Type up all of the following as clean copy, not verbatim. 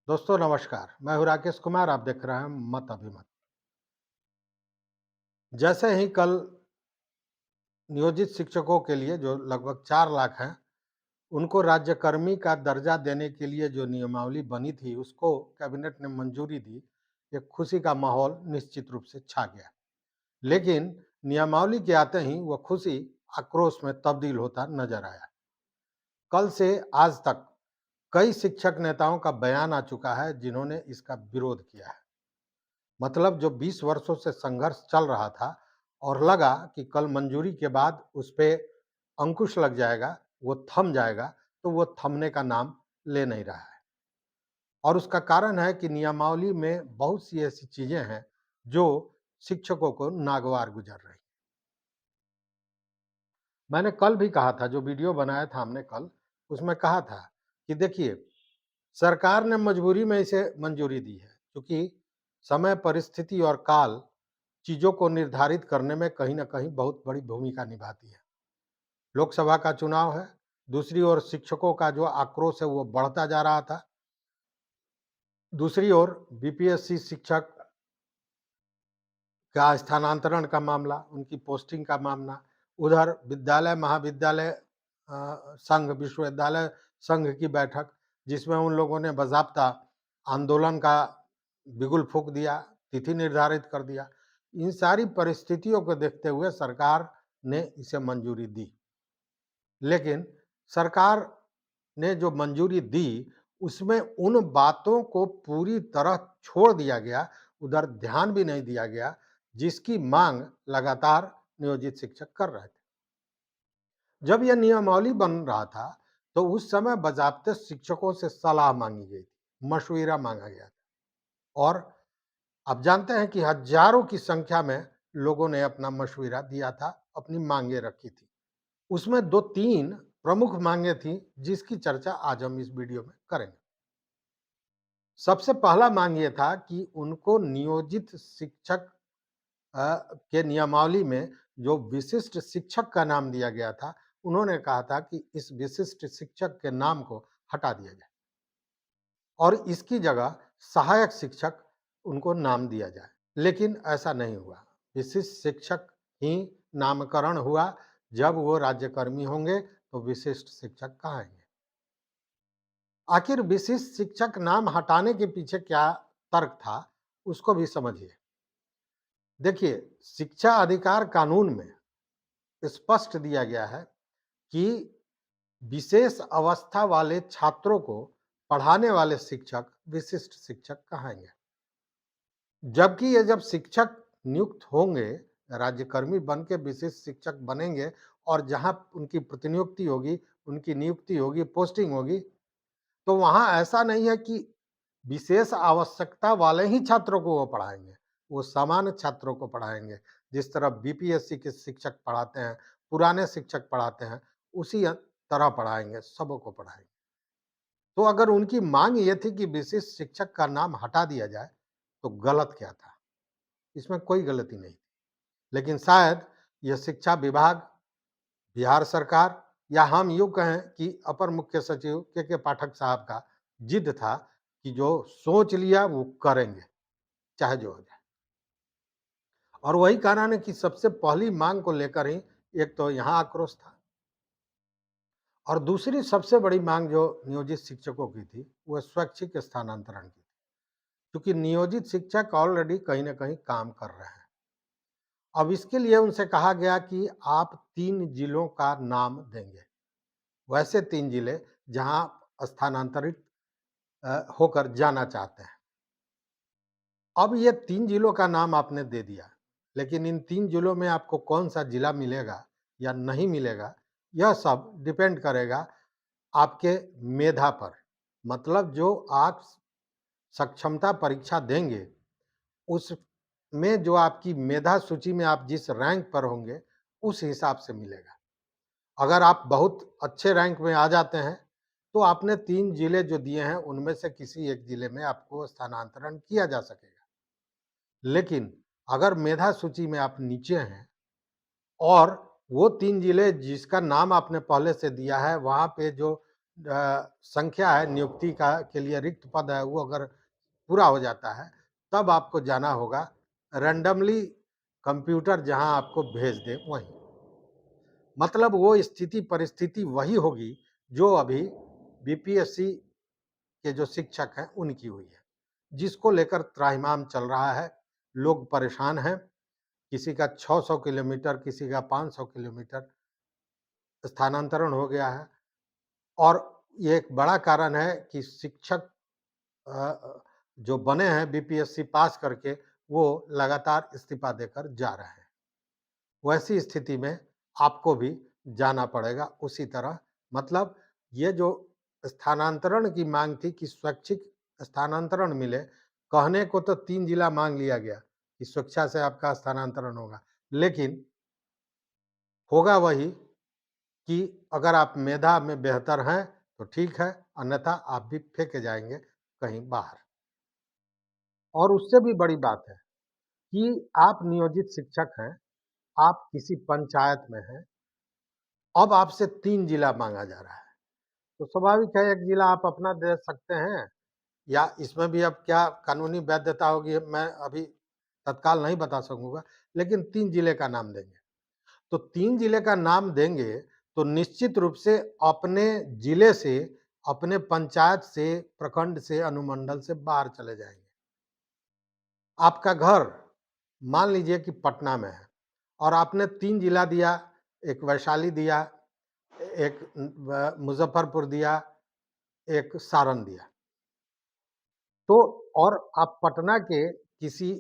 दोस्तों नमस्कार, मैं हूँ राकेश कुमार। आप देख रहे हैं मत अभिमत। जैसे ही कल नियोजित शिक्षकों के लिए जो लगभग 4 लाख हैं, उनको राज्यकर्मी का दर्जा देने के लिए जो नियमावली बनी थी, उसको कैबिनेट ने मंजूरी दी। एक खुशी का माहौल निश्चित रूप से छा गया। लेकिन नियमावली के आते ही वह खुशी आक्रोश में तब्दील होता नजर आया। कल से आज तक कई शिक्षक नेताओं का बयान आ चुका है, जिन्होंने इसका विरोध किया है। मतलब जो 20 वर्षों से संघर्ष चल रहा था और लगा कि कल मंजूरी के बाद उस पे अंकुश लग जाएगा, वो थम जाएगा, तो वो थमने का नाम ले नहीं रहा है। और उसका कारण है कि नियमावली में बहुत सी ऐसी चीजें हैं जो शिक्षकों को नागवार गुजर रही। मैंने कल भी कहा था, जो वीडियो बनाया था हमने कल, उसमें कहा था कि देखिए, सरकार ने मजबूरी में इसे मंजूरी दी है, क्योंकि समय, परिस्थिति और काल चीज़ों को निर्धारित करने में कहीं न कहीं बहुत बड़ी भूमिका निभाती है। लोकसभा का चुनाव है, दूसरी ओर शिक्षकों का जो आक्रोश है वो बढ़ता जा रहा था। दूसरी ओर बीपीएससी शिक्षक का स्थानांतरण का मामला, उनकी पोस्टिंग का मामला, उधर विद्यालय, महाविद्यालय संघ, विश्वविद्यालय संघ की बैठक, जिसमें उन लोगों ने बाज़ाब्ता आंदोलन का बिगुल फूँक दिया, तिथि निर्धारित कर दिया। इन सारी परिस्थितियों को देखते हुए सरकार ने इसे मंजूरी दी। लेकिन सरकार ने जो मंजूरी दी, उसमें उन बातों को पूरी तरह छोड़ दिया गया, उधर ध्यान भी नहीं दिया गया, जिसकी मांग लगातार नियोजित शिक्षक कर रहे थे। जब यह नियमावली बन रहा था, तो उस समय बाज़ाब्ते शिक्षकों से सलाह मांगी गई थी, मशविरा मांगा गया था। और आप जानते हैं कि हजारों की संख्या में लोगों ने अपना मशविरा दिया था, अपनी मांगे रखी थी। उसमें 2-3 प्रमुख मांगे थी, जिसकी चर्चा आज हम इस वीडियो में करेंगे। सबसे पहला मांग ये था कि उनको नियोजित शिक्षक के नियमावली में जो विशिष्ट शिक्षक का नाम दिया गया था, उन्होंने कहा था कि इस विशिष्ट शिक्षक के नाम को हटा दिया जाए और इसकी जगह सहायक शिक्षक उनको नाम दिया जाए। लेकिन ऐसा नहीं हुआ। विशिष्ट शिक्षक ही नामकरण हुआ। जब वो राज्यकर्मी होंगे तो विशिष्ट शिक्षक कहाएंगे। आखिर विशिष्ट शिक्षक नाम हटाने के पीछे क्या तर्क था, उसको भी समझिए। देखिए, शिक्षा अधिकार कानून में स्पष्ट दिया गया है कि विशेष अवस्था वाले छात्रों को पढ़ाने वाले शिक्षक विशिष्ट शिक्षक कहाएंगे। जबकि ये जब शिक्षक नियुक्त होंगे, राज्यकर्मी बन के विशिष्ट शिक्षक बनेंगे और जहां उनकी प्रतिनियुक्ति होगी, उनकी नियुक्ति होगी, पोस्टिंग होगी, तो वहां ऐसा नहीं है कि विशेष आवश्यकता वाले ही छात्रों को वो पढ़ाएंगे, वो सामान्य छात्रों को पढ़ाएंगे। जिस तरह बीपीएससी के शिक्षक पढ़ाते हैं, पुराने शिक्षक पढ़ाते हैं, उसी तरह पढ़ाएंगे, सबको पढ़ाएंगे। तो अगर उनकी मांग ये थी कि विशिष्ट शिक्षक का नाम हटा दिया जाए, तो गलत क्या था? इसमें कोई गलती नहीं थी। लेकिन शायद यह शिक्षा विभाग, बिहार सरकार, या हम यूँ कहें कि अपर मुख्य सचिव के पाठक साहब का जिद था कि जो सोच लिया वो करेंगे, चाहे जो हो जाए। और वही कारण है कि सबसे पहली मांग को लेकर ही एक तो यहाँ आक्रोश था और दूसरी सबसे बड़ी मांग जो नियोजित शिक्षकों की थी, वो स्वैच्छिक स्थानांतरण की थी। क्योंकि नियोजित शिक्षक ऑलरेडी कहीं न कहीं काम कर रहे हैं। अब इसके लिए उनसे कहा गया कि आप 3 जिलों का नाम देंगे। वैसे 3 जिले जहाँ स्थानांतरित होकर जाना चाहते हैं। अब ये 3 जिलों का नाम आपने दे दिया, लेकिन इन 3 जिलों में आपको कौन-सा जिला मिलेगा या नहीं मिलेगा, यह सब डिपेंड करेगा आपके मेधा पर। मतलब जो आप सक्षमता परीक्षा देंगे, उसमें जो आपकी मेधा सूची में आप जिस रैंक पर होंगे, उस हिसाब से मिलेगा। अगर आप बहुत अच्छे रैंक में आ जाते हैं, तो आपने 3 जिले जो दिए हैं, उनमें से किसी एक जिले में आपको स्थानांतरण किया जा सकेगा। लेकिन अगर मेधा सूची में आप नीचे हैं और वो 3 जिले जिसका नाम आपने पहले से दिया है, वहाँ पे जो संख्या है नियुक्ति का के लिए रिक्त पद है वो अगर पूरा हो जाता है, तब आपको जाना होगा रैंडमली कंप्यूटर जहां आपको भेज दे वहीं। मतलब वो स्थिति परिस्थिति वही होगी जो अभी बीपीएससी के जो शिक्षक हैं उनकी हुई है, जिसको लेकर त्राहिमाम चल रहा है। लोग परेशान हैं, किसी का 600 किलोमीटर, किसी का 500 किलोमीटर स्थानांतरण हो गया है। और ये एक बड़ा कारण है कि शिक्षक जो बने हैं बीपीएससी पास करके, वो लगातार इस्तीफा देकर जा रहे हैं। वैसी स्थिति में आपको भी जाना पड़ेगा उसी तरह। मतलब ये जो स्थानांतरण की मांग थी कि स्वैच्छिक स्थानांतरण मिले, कहने को तो 3 जिला मांग लिया गया कि स्वेच्छा से आपका स्थानांतरण होगा, लेकिन होगा वही कि अगर आप मेधा में बेहतर हैं तो ठीक है, अन्यथा आप भी फेंके जाएंगे कहीं बाहर। और उससे भी बड़ी बात है कि आप नियोजित शिक्षक हैं, आप किसी पंचायत में हैं, अब आपसे 3 जिला मांगा जा रहा है, तो स्वाभाविक है 1 जिला आप अपना दे सकते हैं, या इसमें भी अब क्या कानूनी वैधता होगी मैं अभी तत्काल नहीं बता सकूंगा, लेकिन 3 जिले का नाम देंगे। तो 3 जिले का नाम देंगे तो निश्चित रूप से अपने जिले से, अपने पंचायत से, प्रखंड से, अनुमंडल से बाहर चले जाएंगे। आपका घर मान लीजिए कि पटना में है और आपने 3 जिला दिया, एक वैशाली दिया, एक मुजफ्फरपुर दिया, एक सारण दिया। तो और आप पटना के किसी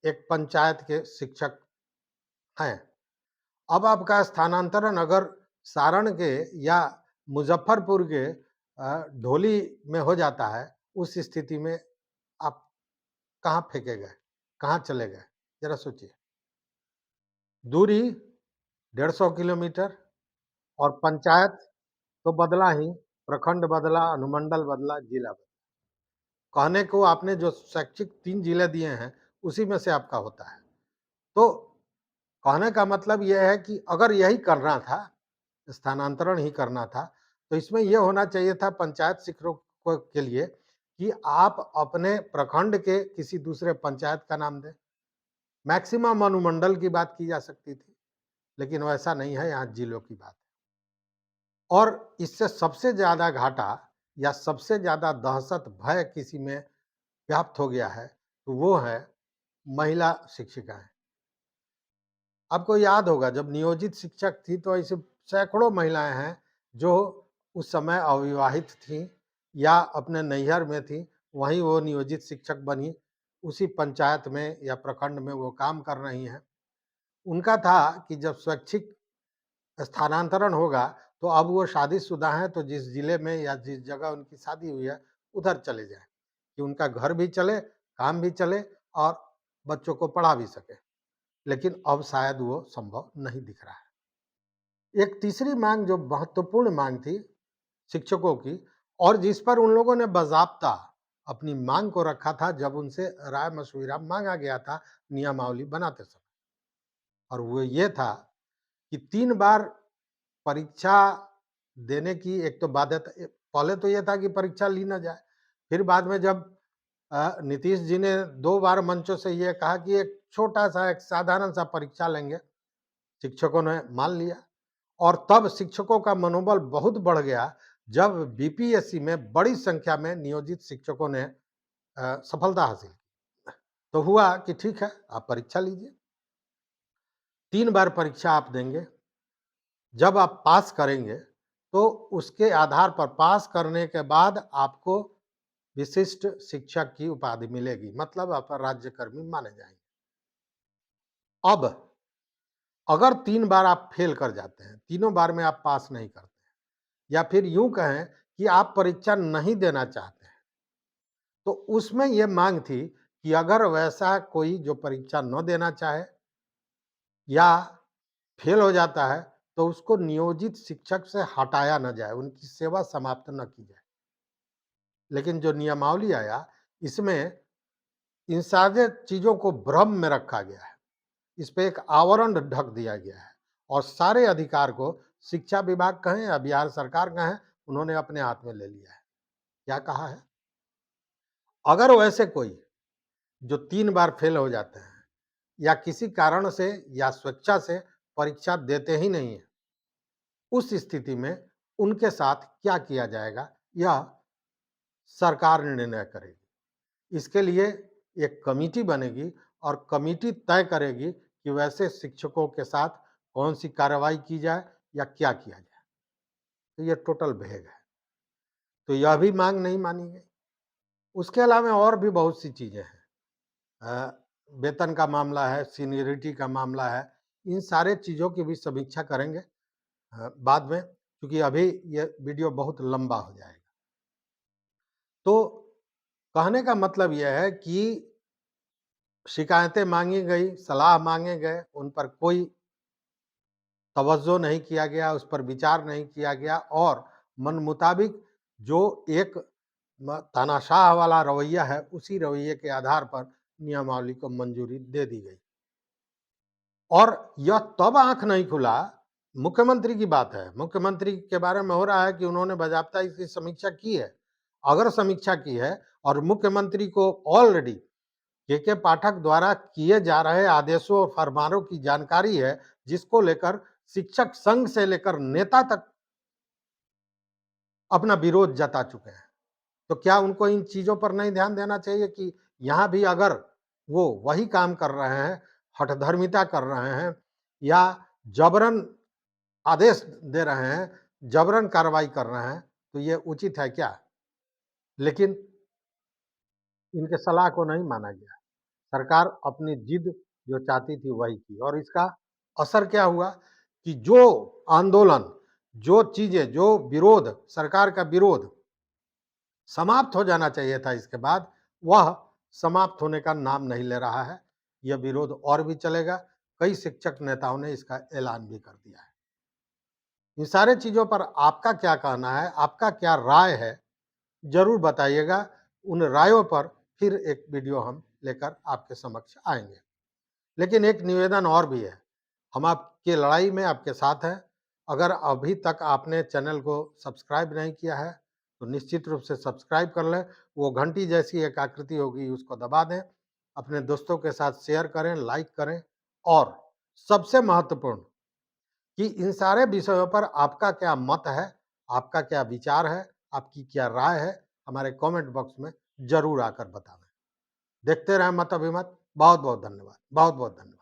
एक पंचायत के शिक्षक हैं। अब आपका स्थानांतरण अगर सारण के या मुजफ्फरपुर के ढोली में हो जाता है, उस स्थिति में आप कहाँ फेंके गए, कहाँ चले गए, जरा सोचिए। दूरी 150 किलोमीटर और पंचायत तो बदला ही, प्रखंड बदला, अनुमंडल बदला, जिला बदला। कहने को आपने जो शैक्षिक 3 जिले दिए हैं, उसी में से आपका होता है। तो कहने का मतलब यह है कि अगर यही करना था, स्थानांतरण ही करना था, तो इसमें यह होना चाहिए था पंचायत शिक्षकों के लिए कि आप अपने प्रखंड के किसी दूसरे पंचायत का नाम दें। मैक्सिमम अनुमंडल की बात की जा सकती थी, लेकिन वैसा नहीं है, यहाँ जिलों की बात है। और इससे सबसे ज़्यादा घाटा या सबसे ज़्यादा दहशत, भय किसी में व्याप्त हो गया है, तो वो है महिला शिक्षिकाएँ। आपको याद होगा जब नियोजित शिक्षक थी तो ऐसे सैकड़ों महिलाएं हैं जो उस समय अविवाहित थीं या अपने नैहर में थीं, वहीं वो नियोजित शिक्षक बनी, उसी पंचायत में या प्रखंड में वो काम कर रही हैं। उनका था कि जब स्वैच्छिक स्थानांतरण होगा तो अब वो शादीशुदा हैं, तो जिस जिले में या जिस जगह उनकी शादी हुई है उधर चले जाएं कि उनका घर भी चले, काम भी चले और बच्चों को पढ़ा भी सके। लेकिन अब शायद वो संभव नहीं दिख रहा है। एक तीसरी मांग जो महत्वपूर्ण मांग थी शिक्षकों की, और जिस पर उन लोगों ने बाज़ाब्ता अपनी मांग को रखा था जब उनसे राय मशविरा मांगा गया था नियमावली बनाते समय, और वो ये था कि 3 बार परीक्षा देने की एक तो बाध्यता। पहले तो ये था कि परीक्षा ली ना जाए, फिर बाद में जब नीतीश जी ने 2 बार मंचों से ये कहा कि एक छोटा-सा, एक साधारण-सा परीक्षा लेंगे, शिक्षकों ने मान लिया। और तब शिक्षकों का मनोबल बहुत बढ़ गया जब बीपीएससी में बड़ी संख्या में नियोजित शिक्षकों ने सफलता हासिल की। तो हुआ कि ठीक है, आप परीक्षा लीजिए, 3 बार परीक्षा आप देंगे, जब आप पास करेंगे तो उसके आधार पर पास करने के बाद आपको विशिष्ट शिक्षक की उपाधि मिलेगी, मतलब आप राज्यकर्मी माने जाएंगे। अब अगर 3 बार आप फेल कर जाते हैं, तीनों बार में आप पास नहीं करते हैं, या फिर यूं कहें कि आप परीक्षा नहीं देना चाहते हैं, तो उसमें यह मांग थी कि अगर वैसा कोई जो परीक्षा न देना चाहे या फेल हो जाता है तो उसको नियोजित शिक्षक से हटाया न जाए, उनकी सेवा समाप्त न की जाए। लेकिन जो नियमावली आया, इसमें इन सारे चीजों को भ्रम में रखा गया है, इस पे एक आवरण ढक दिया गया है और सारे अधिकार को शिक्षा विभाग कहें या बिहार सरकार कहें, उन्होंने अपने हाथ में ले लिया है। क्या कहा है? अगर वैसे कोई जो 3 बार फेल हो जाते हैं या किसी कारण से या स्वेच्छा से परीक्षा देते ही नहीं है, उस स्थिति में उनके साथ क्या किया जाएगा, यह सरकार निर्णय करेगी। इसके लिए एक कमिटी बनेगी और कमिटी तय करेगी कि वैसे शिक्षकों के साथ कौन-सी कार्रवाई की जाए या क्या किया जाए। तो ये टोटल भेग है। तो यह भी माँग नहीं मानी गई। उसके अलावा और भी बहुत सी चीज़ें हैं। वेतन का मामला है, सीनियरिटी का मामला है, इन सारे चीज़ों की भी समीक्षा करेंगे बाद में, क्योंकि अभी ये वीडियो बहुत लंबा हो जाएगा। तो कहने का मतलब यह है कि शिकायतें माँगी गई, सलाह माँगे गए, उन पर कोई तवज्जो नहीं किया गया, उस पर विचार नहीं किया गया और मन-मुताबिक जो एक तानाशाह वाला रवैया है, उसी रवैये के आधार पर नियमावली को मंजूरी दे दी गई। और यह तब आँख नहीं खुला, मुख्यमंत्री की बात है, मुख्यमंत्री के बारे में हो रहा है कि उन्होंने बाज़ाब्ता इसकी समीक्षा की है। अगर समीक्षा की है और मुख्यमंत्री को ऑलरेडी के पाठक द्वारा किए जा रहे आदेशों और फरमानों की जानकारी है, जिसको लेकर शिक्षक संघ से लेकर नेता तक अपना विरोध जता चुके हैं। तो क्या उनको इन चीज़ों पर नहीं ध्यान देना चाहिए कि यहाँ भी अगर वो वही काम कर रहे हैं, हठधर्मिता कर रहे हैं या जबरन आदेश दे रहे हैं, जबरन कार्रवाई कर रहे हैं, तो ये उचित है क्या? लेकिन इनके सलाह को नहीं माना गया। सरकार अपनी जिद जो चाहती थी वही की और इसका असर क्या हुआ कि जो आंदोलन, जो चीज़ें, जो विरोध, सरकार का विरोध समाप्त हो जाना चाहिए था इसके बाद, वह समाप्त होने का नाम नहीं ले रहा है। यह विरोध और भी चलेगा। कई शिक्षक नेताओं ने इसका ऐलान भी कर दिया है। इन सारे चीज़ों पर आपका क्या कहना है? आपका क्या राय है? ज़रूर बताइएगा। उन रायों पर फिर एक वीडियो हम लेकर आपके समक्ष आएँगे। लेकिन एक निवेदन और भी है, हम आपकी लड़ाई में आपके साथ हैं। अगर अभी तक आपने चैनल को सब्सक्राइब नहीं किया है, तो निश्चित रूप से सब्सक्राइब कर लें। वो घंटी जैसी एक आकृति होगी, उसको दबा दें। अपने दोस्तों के साथ शेयर करें, लाइक करें और सबसे महत्वपूर्ण कि इन सारे विषयों पर आपका क्या मत है, आपका क्या विचार है, आपकी क्या राय है, हमारे कमेंट बॉक्स में ज़रूर आकर बतावें। देखते रहें मत अभिमत। बहुत-बहुत धन्यवाद। बहुत-बहुत धन्यवाद।